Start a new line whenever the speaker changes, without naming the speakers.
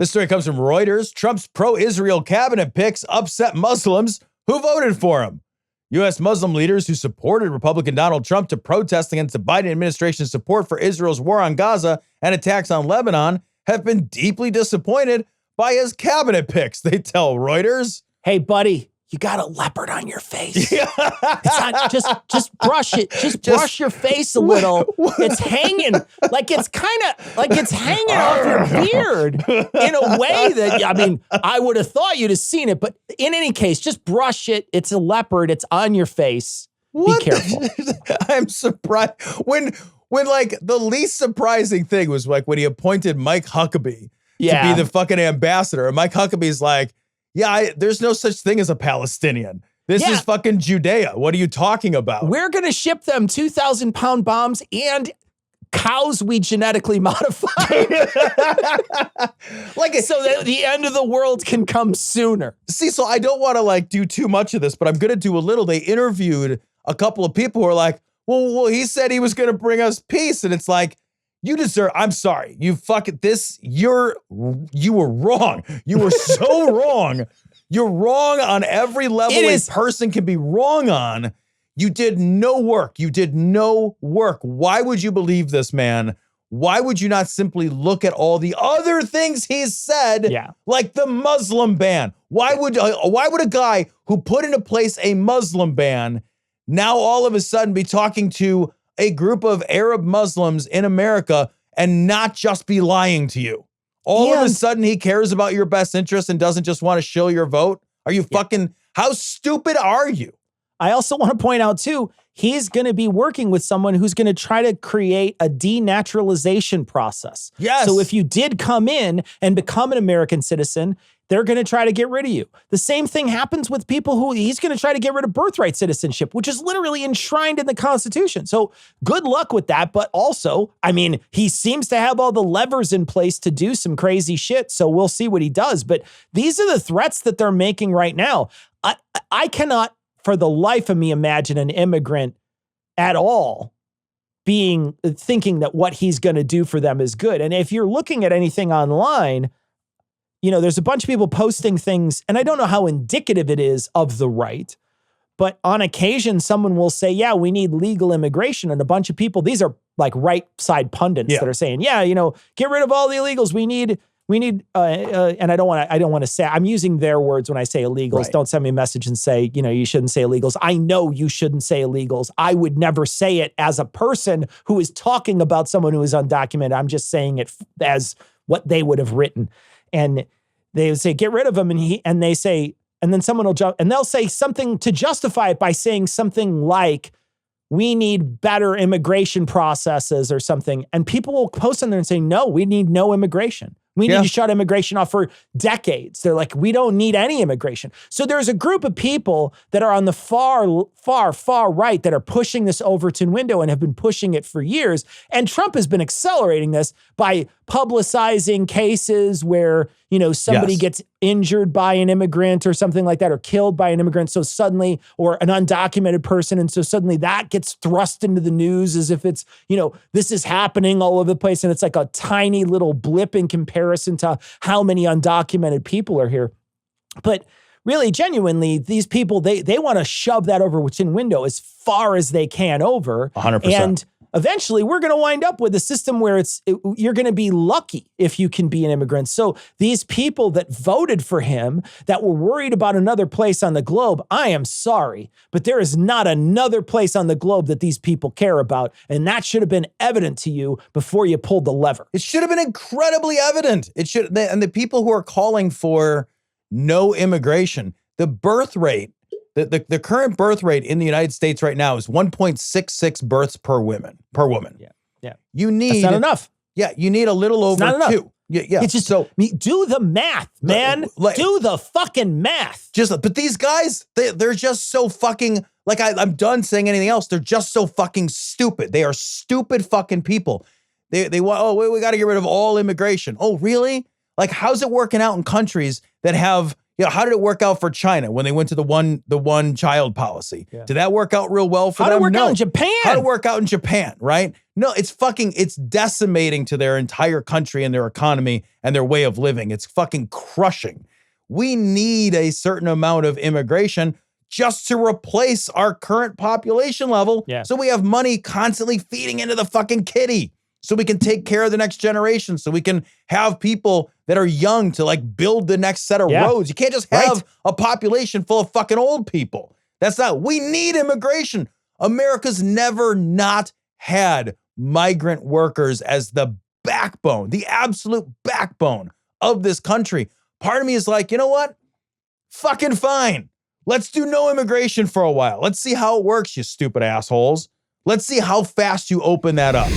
This story comes from Reuters. Trump's pro-Israel cabinet picks upset Muslims who voted for him. U.S. Muslim leaders who supported Republican Donald Trump to protest against the Biden administration's support for Israel's war on Gaza and attacks on Lebanon have been deeply disappointed by his cabinet picks, they tell Reuters.
Hey, buddy, you got a leopard on your face. It's not, just brush it. Just brush your face a little. It's hanging like it's kind of like it's hanging off your beard in a way that, I mean, I would have thought you'd have seen it. But in any case, just brush it. It's a leopard. It's on your face. Be careful.
I'm surprised when like the least surprising thing was like when he appointed Mike Huckabee to be the fucking ambassador. And Mike Huckabee's like, there's no such thing as a Palestinian. This is fucking Judea. What are you talking about?
We're going to ship them 2,000-pound bombs and cows we genetically modified. Like, so that the end of the world can come sooner.
See, so I don't want to like do too much of this, but I'm going to do a little. They interviewed a couple of people who are like, well, he said he was going to bring us peace. And it's like, you deserve, I'm sorry, you were wrong. You were so wrong. You're wrong on every level a person can be wrong on. You did no work. Why would you believe this man? Why would you not simply look at all the other things he's said, like the Muslim ban? Why would a guy who put into place a Muslim ban now all of a sudden be talking to a group of Arab Muslims in America and not just be lying to you? All of a sudden he cares about your best interest and doesn't just want to shill your vote? Are you fucking, how stupid are you?
I also want to point out too, he's going to be working with someone who's going to try to create a denaturalization process.
Yes.
So if you did come in and become an American citizen, they're going to try to get rid of you. The same thing happens with people who he's going to try to get rid of birthright citizenship, which is literally enshrined in the Constitution. So good luck with that. But also, I mean, he seems to have all the levers in place to do some crazy shit. So we'll see what he does. But these are the threats that they're making right now. I cannot, for the life of me, imagine an immigrant at all thinking that what he's going to do for them is good. And if you're looking at anything online, you know, there's a bunch of people posting things, and I don't know how indicative it is of the right, but on occasion, someone will say, yeah, we need legal immigration. And a bunch of people, these are like right side pundits that are saying, yeah, you know, get rid of all the illegals. We need, and I don't want to say, I'm using their words when I say illegals. Right. Don't send me a message and say, you know, you shouldn't say illegals. I know you shouldn't say illegals. I would never say it as a person who is talking about someone who is undocumented. I'm just saying it as what they would have written. And they would say, get rid of him. And they say, and then someone will jump and they'll say something to justify it by saying something like, we need better immigration processes or something. And people will post on there and say, no, we need no immigration. We need to shut immigration off for decades. They're like, we don't need any immigration. So there's a group of people that are on the far right that are pushing this Overton window and have been pushing it for years. And Trump has been accelerating this by publicizing cases where, you know, somebody gets injured by an immigrant or something like that, or killed by an immigrant. So suddenly, or an undocumented person. And so suddenly that gets thrust into the news as if it's, you know, this is happening all over the place. And it's like a tiny little blip in comparison to how many undocumented people are here. But really, genuinely, these people, they want to shove that Overton window as far as they can over.
100%.
And eventually, we're going to wind up with a system where you're going to be lucky if you can be an immigrant. So these people that voted for him, that were worried about another place on the globe, I am sorry, but there is not another place on the globe that these people care about. And that should have been evident to you before you pulled the lever.
It should have been incredibly evident. It should, and the people who are calling for no immigration, the birth rate, the current birth rate in the United States right now is 1.66 births per woman.
Yeah.
You need,
that's not enough.
Yeah. You need a little over 2. Yeah.
It's just, so do the math, man. Do the fucking math.
But these guys, they're just so fucking, like, I'm done saying anything else. They're just so fucking stupid. They are stupid fucking people. They want, we got to get rid of all immigration. Oh, really? Like, how's it working out in countries that have, You know, how did it work out for China when they went to the one child policy?
Yeah.
Did that work out real well for them?
How did it work out in Japan?
How did it work out in Japan, right? No, it's decimating to their entire country and their economy and their way of living. It's fucking crushing. We need a certain amount of immigration just to replace our current population level.
Yeah.
So we have money constantly feeding into the fucking kitty. So we can take care of the next generation. So we can have people that are young to like build the next set of roads. You can't just have a population full of fucking old people. We need immigration. America's never not had migrant workers as the backbone, the absolute backbone of this country. Part of me is like, you know what? Fucking fine. Let's do no immigration for a while. Let's see how it works, you stupid assholes. Let's see how fast you open that up.